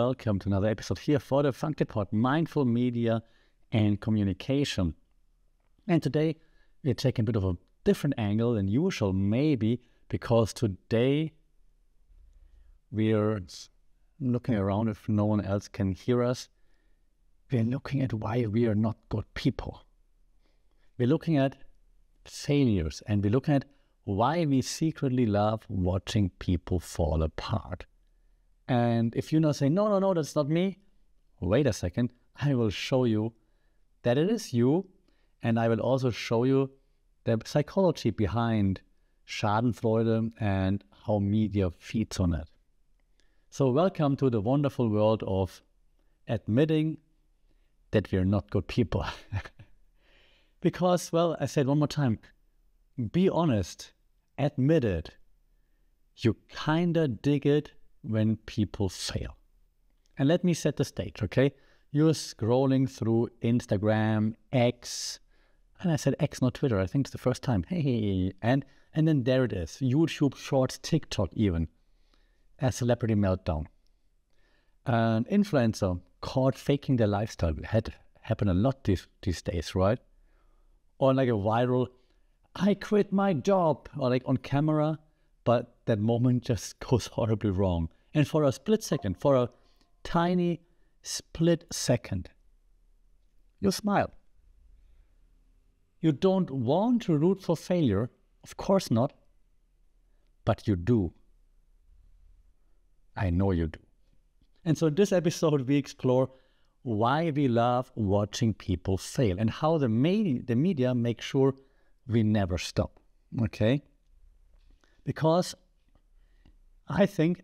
welcome to another episode here for the Funky Pod, Mindful Media and Communication. And today we're taking a bit of a different angle than usual, maybe because today we're looking around if no one else can hear us. We're looking at why we are not good people. We're looking at failures, and we're looking at why we secretly love watching people fall apart. And if you now say, no, that's not me, wait a second, I will show you that it is you, and I will also show you the psychology behind Schadenfreude and how media feeds on it. So welcome to the wonderful world of admitting that we're not good people. Because, well, I said one more time, be honest, admit it. You kinda dig it when people fail. And let me set the stage, okay? You're scrolling through Instagram, X, and I said X, not Twitter. I think it's the first time. Hey, and then there it is. YouTube Shorts, TikTok even. A celebrity meltdown. An influencer caught faking their lifestyle. It had happened a lot these days, right? Or like a viral, I quit my job, or like on camera, but that moment just goes horribly wrong. And for a split second, for a tiny split second, you smile. You don't want to root for failure, of course not, but you do. I know you do. And so in this episode, we explore why we love watching people fail and how the media make sure we never stop, okay? Because I think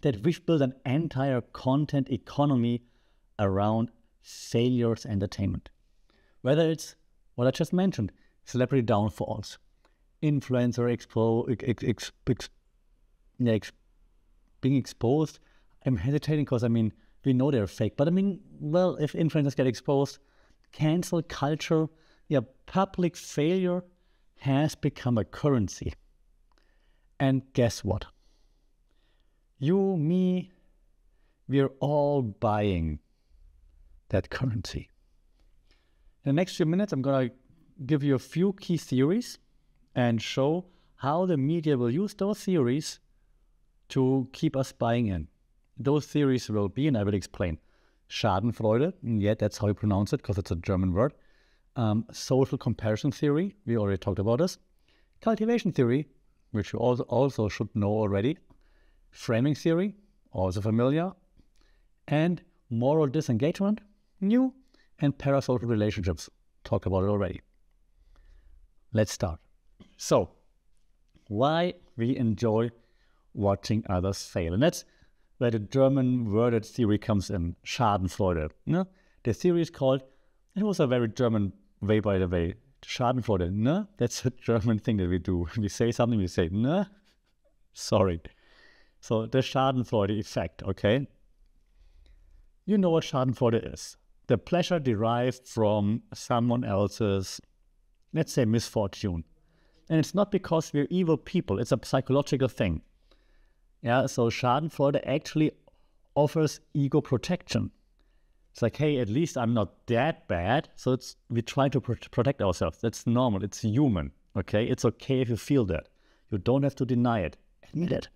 that we've built an entire content economy around failures entertainment. Whether it's what I just mentioned, celebrity downfalls, influencer being exposed. I'm hesitating because, we know they're fake. But well, if influencers get exposed, cancel culture, public failure has become a currency. And guess what? You, me, we're all buying that currency. In the next few minutes, I'm going to give you a few key theories and show how the media will use those theories to keep us buying in. Those theories will be, and I will explain, Schadenfreude, that's how you pronounce it because it's a German word. Social comparison theory, we already talked about this. Cultivation theory, which you also should know already. Framing theory, also familiar. And moral disengagement, new. And parasocial relationships, talked about it already. Let's start. So, why we enjoy watching others fail. And that's where the German worded theory comes in, Schadenfreude. No? The theory is called, it was a very German way, by the way, Schadenfreude. No? That's a German thing that we do. We say something, we say, no? Sorry. So the Schadenfreude Effect, okay? You know what Schadenfreude is. The pleasure derived from someone else's, let's say, misfortune. And it's not because we're evil people. It's a psychological thing. So Schadenfreude actually offers ego protection. It's like, hey, at least I'm not that bad. So we try to protect ourselves. That's normal. It's human. Okay? It's okay if you feel that. You don't have to deny it. Admit it.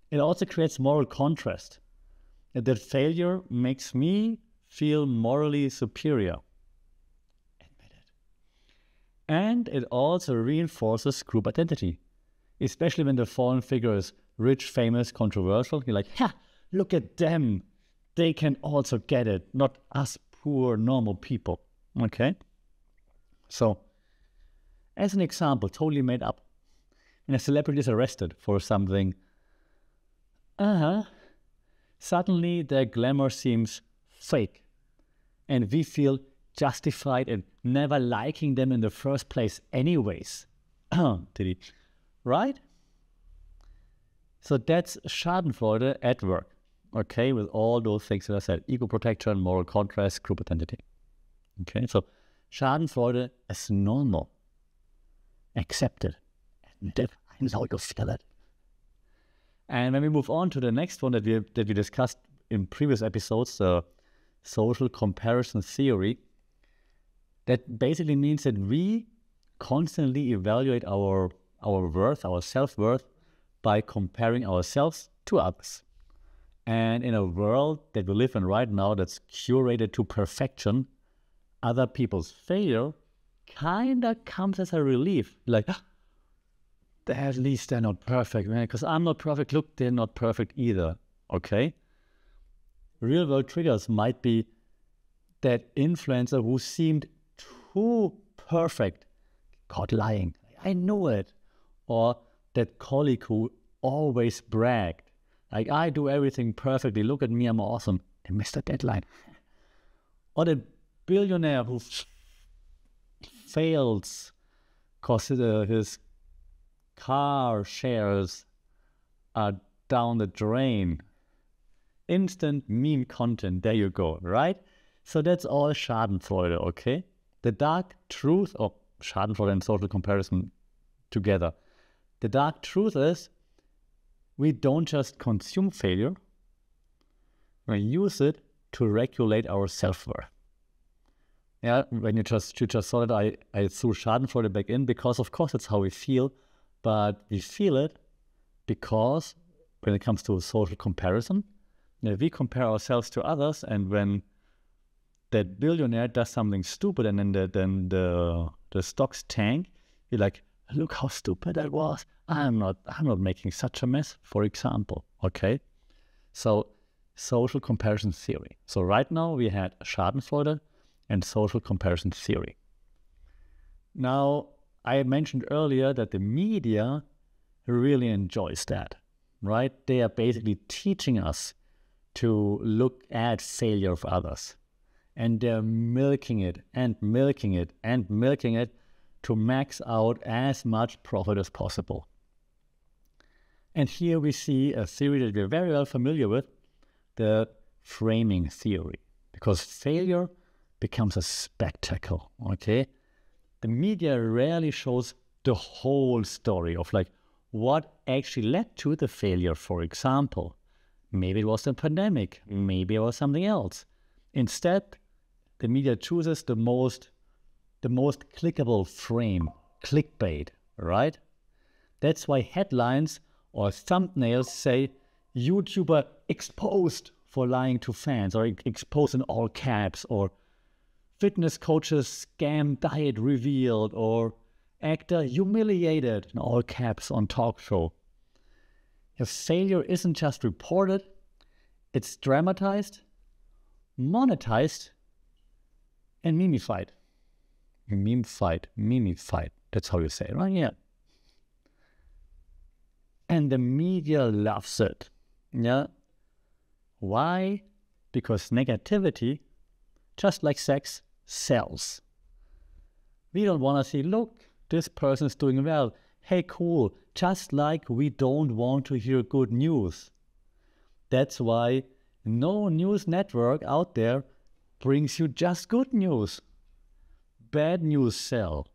It also creates moral contrast. That failure makes me feel morally superior. Admit it. And it also reinforces group identity, especially when the fallen figure is rich, famous, controversial. You're like, look at them. They can also get it, not us poor, normal people. Okay? So, as an example, totally made up, when a celebrity is arrested for something, suddenly their glamour seems fake. And we feel justified in never liking them in the first place anyways. Right? So that's Schadenfreude at work, okay, with all those things that I said, ego protection, moral contrast, group identity. Okay, so Schadenfreude is normal, accepted, admit it, I know you feel it. And when we move on to the next one that we discussed in previous episodes, the social comparison theory, that basically means that we constantly evaluate our worth, our self-worth, by comparing ourselves to others. And in a world that we live in right now that's curated to perfection, other people's failure kind of comes as a relief. Like, at least they're not perfect, man, because I'm not perfect. Look, they're not perfect either, okay? Real world triggers might be that influencer who seemed too perfect caught lying. I know it. Or that colleague who always bragged, like, I do everything perfectly. Look at me, I'm awesome. They missed a deadline. Or the billionaire who fails because his car shares are down the drain. Instant meme content, there you go, right? So that's all Schadenfreude, okay? The dark truth of Schadenfreude and social comparison together. The dark truth is we don't just consume failure, we use it to regulate our self-worth. Yeah, when you just saw that, I threw Schadenfreude back in because, of course, it's how we feel, but we feel it because when it comes to social comparison, we compare ourselves to others, and when that billionaire does something stupid and then the stocks tank, you're like, look how stupid that was. I'm not making such a mess, for example. Okay, so social comparison theory. So right now we had Schadenfreude and social comparison theory. Now, I mentioned earlier that the media really enjoys that, right? They are basically teaching us to look at failure of others. And they're milking it and milking it and milking it to max out as much profit as possible. And here we see a theory that we're very well familiar with, the framing theory, because failure becomes a spectacle, okay? The media rarely shows the whole story of like what actually led to the failure, for example. Maybe it was the pandemic, maybe it was something else. Instead, the media chooses the most clickable frame, clickbait, right? That's why headlines or thumbnails say YouTuber exposed for lying to fans, or exposed in all caps, or fitness coaches scam diet revealed, or actor humiliated in all caps on talk show. If failure isn't just reported, it's dramatized, monetized, and memified. Memified. That's how you say it, right? Yeah. And the media loves it. Yeah. Why? Because negativity, just like sex, sells. We don't want to see, look, this person is doing well. Hey, cool. Just like we don't want to hear good news. That's why no news network out there brings you just good news. Bad news sell.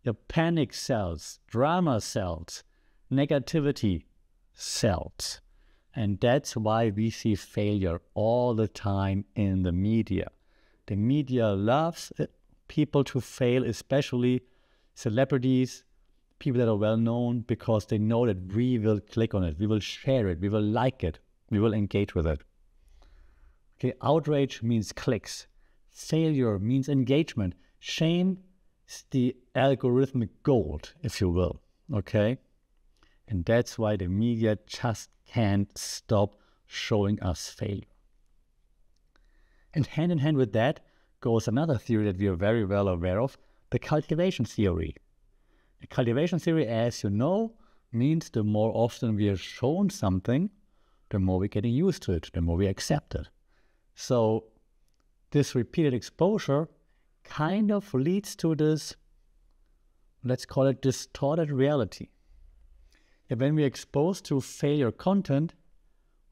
Your panic sells. Drama sells. Negativity sells. And that's why we see failure all the time in the media. The media loves people to fail, especially celebrities, people that are well known, because they know that we will click on it, we will share it, we will like it, we will engage with it. Okay, outrage means clicks. Failure means engagement. Shame is the algorithmic gold, if you will. Okay? And that's why the media just can't stop showing us failure. And hand in hand with that goes another theory that we are very well aware of, the cultivation theory. The cultivation theory, as you know, means the more often we are shown something, the more we're getting used to it, the more we accept it. So this repeated exposure kind of leads to this, let's call it distorted reality. And when we're exposed to failure content,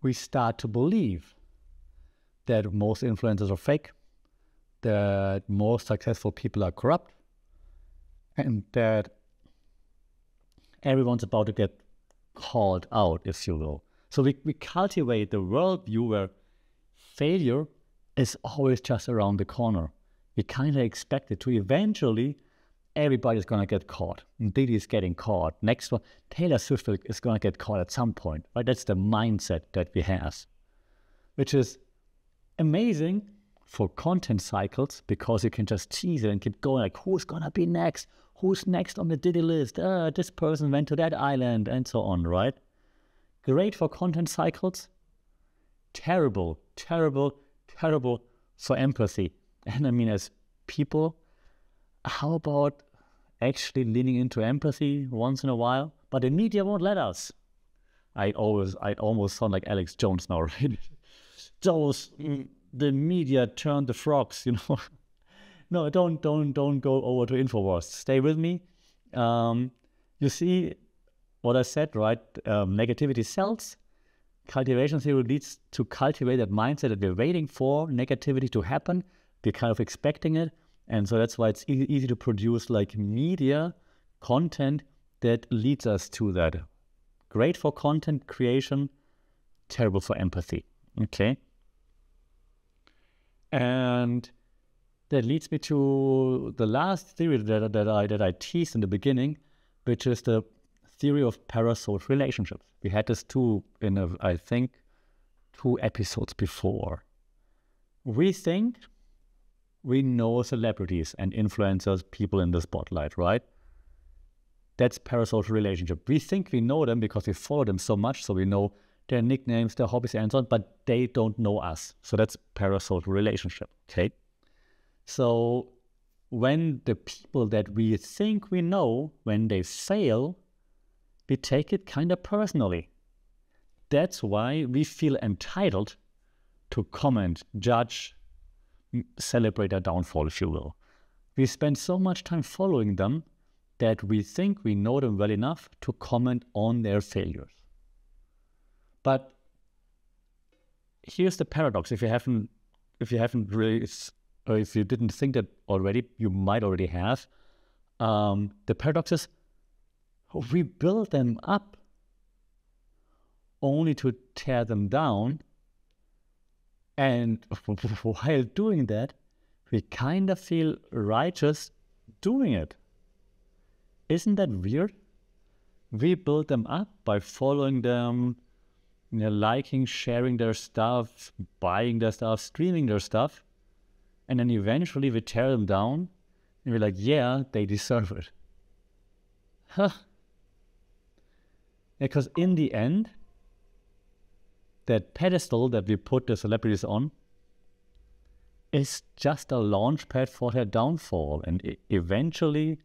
we start to believe that most influencers are fake, that most successful people are corrupt, and that everyone's about to get called out, if you will. So we cultivate the worldview where failure is always just around the corner. We kind of expect it to eventually, everybody's going to get caught. Diddy is getting caught. Next one, Taylor Swift is going to get caught at some point, right? That's the mindset that we have, which is amazing for content cycles because you can just tease it and keep going, like, who's going to be next? Who's next on the Diddy list? This person went to that island and so on, right? Great for content cycles. Terrible, terrible, terrible for empathy. And I mean, as people, how about actually leaning into empathy once in a while? But the media won't let us. I almost sound like Alex Jones now, right? The media turned the frogs, No, don't go over to InfoWars. Stay with me. You see what I said, right? Negativity sells. Cultivation theory leads to cultivate that mindset that we're waiting for negativity to happen. We're kind of expecting it. And so that's why it's easy to produce like media content that leads us to that. Great for content creation, terrible for empathy. Okay. And that leads me to the last theory that I teased in the beginning, which is the theory of parasocial relationships. We had this I think, 2 episodes before. We think we know celebrities and influencers, people in the spotlight, right? That's parasocial relationship. We think we know them because we follow them so much, so we know their nicknames, their hobbies, and so on, but they don't know us. So that's parasocial relationship, okay? So when the people that we think we know, when they fail, we take it kind of personally. That's why we feel entitled to comment, judge, celebrate their downfall, if you will. We spend so much time following them that we think we know them well enough to comment on their failures. But here's the paradox. If you didn't think that already, you might already have. The paradox is we build them up only to tear them down. And while doing that, we kind of feel righteous doing it. Isn't that weird? We build them up by following them, liking, sharing their stuff, buying their stuff, streaming their stuff. And then eventually we tear them down and we're like, yeah, they deserve it. Huh. Because in the end, that pedestal that we put the celebrities on is just a launch pad for their downfall. And eventually,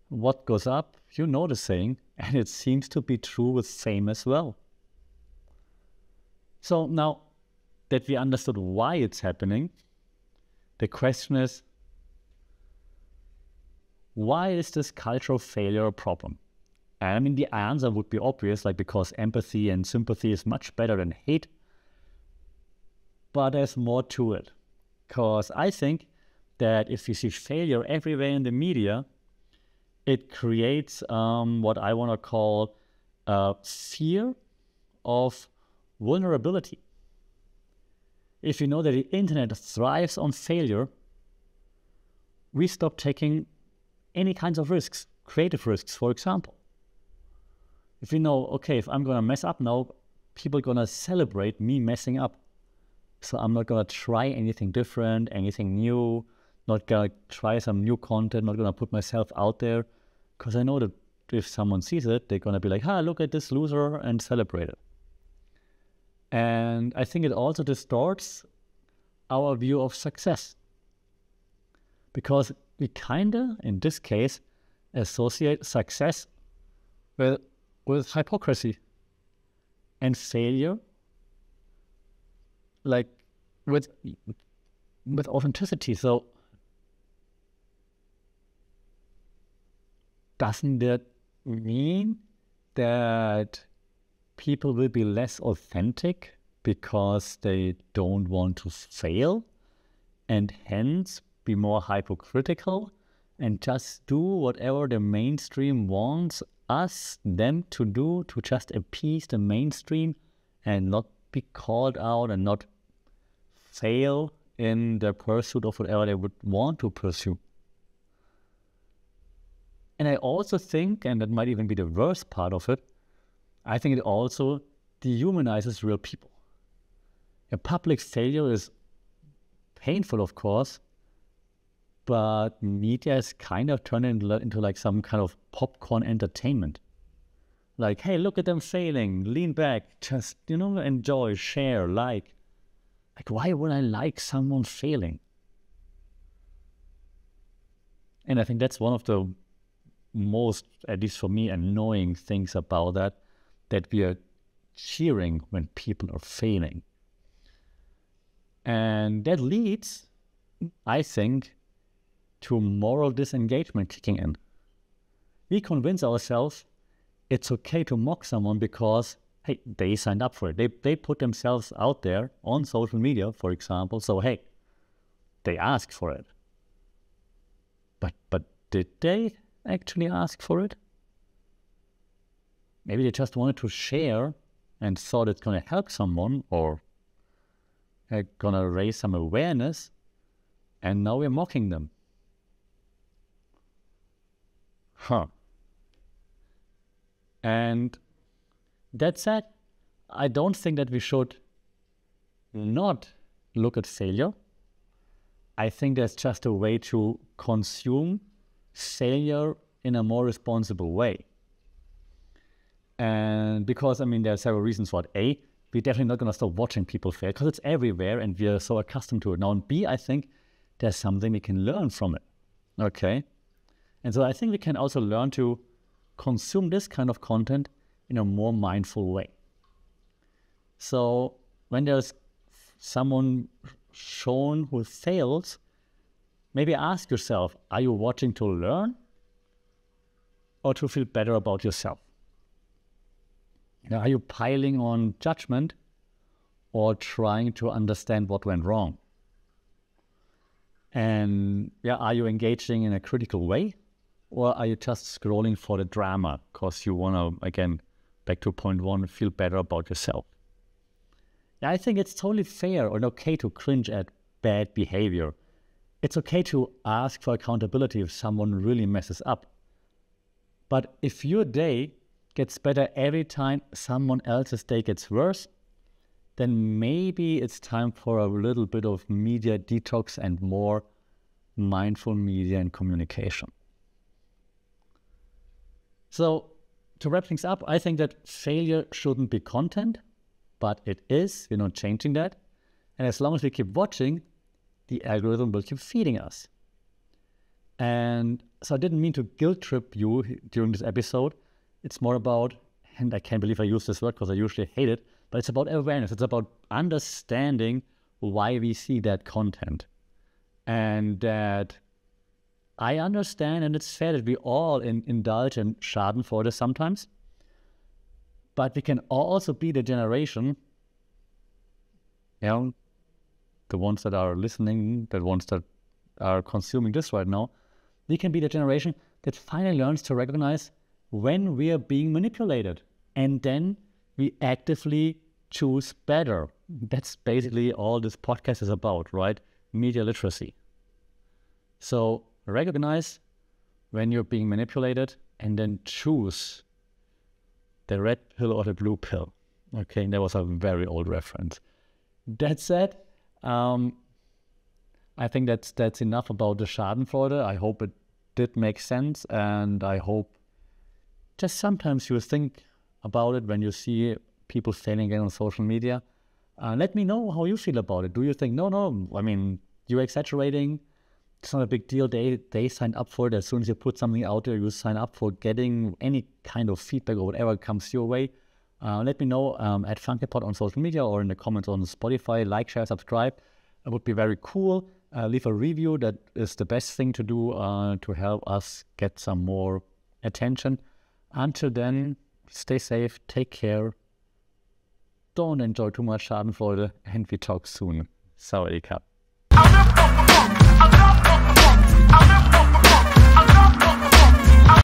what goes up, you know the saying, and it seems to be true with fame as well. So now that we understood why it's happening, the question is, why is this cultural failure a problem? And I mean, the answer would be obvious, like because empathy and sympathy is much better than hate. But there's more to it. Because I think that if you see failure everywhere in the media, it creates what I want to call fear of vulnerability. If you know that the internet thrives on failure, we stop taking any kinds of risks, creative risks, for example. If you know, okay, if I'm going to mess up now, people are going to celebrate me messing up. So I'm not going to try anything different, anything new, not going to try some new content, not going to put myself out there, because I know that if someone sees it, they're going to be like, look at this loser, and celebrate it. And I think it also distorts our view of success. Because we kind of, in this case, associate success with hypocrisy and failure, like with authenticity. So doesn't that mean that people will be less authentic because they don't want to fail and hence be more hypocritical and just do whatever the mainstream wants them to do to just appease the mainstream and not be called out and not fail in their pursuit of whatever they would want to pursue. And I also think, and that might even be the worst part of it, I think it also dehumanizes real people. A public failure is painful, of course, but media is kind of turned into like some kind of popcorn entertainment. Like, hey, look at them failing, lean back, just, enjoy, share, like. Like, why would I like someone failing? And I think that's one of the most, at least for me, annoying things about that we are cheering when people are failing. And that leads, I think, to moral disengagement kicking in. We convince ourselves it's okay to mock someone because, hey, they signed up for it. They put themselves out there on social media, for example. So, hey, they asked for it. But did they actually ask for it? Maybe they just wanted to share and thought it's going to help someone or going to raise some awareness, and now we're mocking them. And that said, I don't think that we should not look at failure. I think there's just a way to consume failure in a more responsible way. And because, there are several reasons for it. A, we're definitely not going to stop watching people fail because it's everywhere and we are so accustomed to it now. And B, I think there's something we can learn from it. Okay? And so I think we can also learn to consume this kind of content in a more mindful way. So when there's someone shown who fails, maybe ask yourself, are you watching to learn or to feel better about yourself? Are you piling on judgment or trying to understand what went wrong? And are you engaging in a critical way? Or are you just scrolling for the drama because you want to, again, back to point one, feel better about yourself? I think it's totally fair and okay to cringe at bad behavior. It's okay to ask for accountability if someone really messes up. But if your day gets better every time someone else's day gets worse, then maybe it's time for a little bit of media detox and more mindful media and communication. So to wrap things up, I think that failure shouldn't be content, but it is. We're not changing that. And as long as we keep watching, the algorithm will keep feeding us. And so I didn't mean to guilt trip you during this episode. It's more about, and I can't believe I use this word because I usually hate it, but it's about awareness. It's about understanding why we see that content. And that I understand, and it's fair that we all indulge in Schadenfreude sometimes, but we can also be the generation, the ones that are listening, the ones that are consuming this right now, we can be the generation that finally learns to recognize when we are being manipulated, and then we actively choose better. That's basically all this podcast is about, right? Media literacy. So recognize when you're being manipulated and then choose the red pill or the blue pill. Okay, that was a very old reference. That said, I think that's enough about the Schadenfreude. I hope it did make sense, and I hope just sometimes you think about it when you see people failing again on social media. Let me know how you feel about it. Do you think, no, you're exaggerating? It's not a big deal. They signed up for it. As soon as you put something out there, you sign up for getting any kind of feedback or whatever comes your way. Let me know at FunkyPod on social media or in the comments on Spotify. Like, share, subscribe. It would be very cool. Leave a review. That is the best thing to do to help us get some more attention. Until then, stay safe, take care. Don't enjoy too much Schadenfreude, and we talk soon. Sawadee Cup.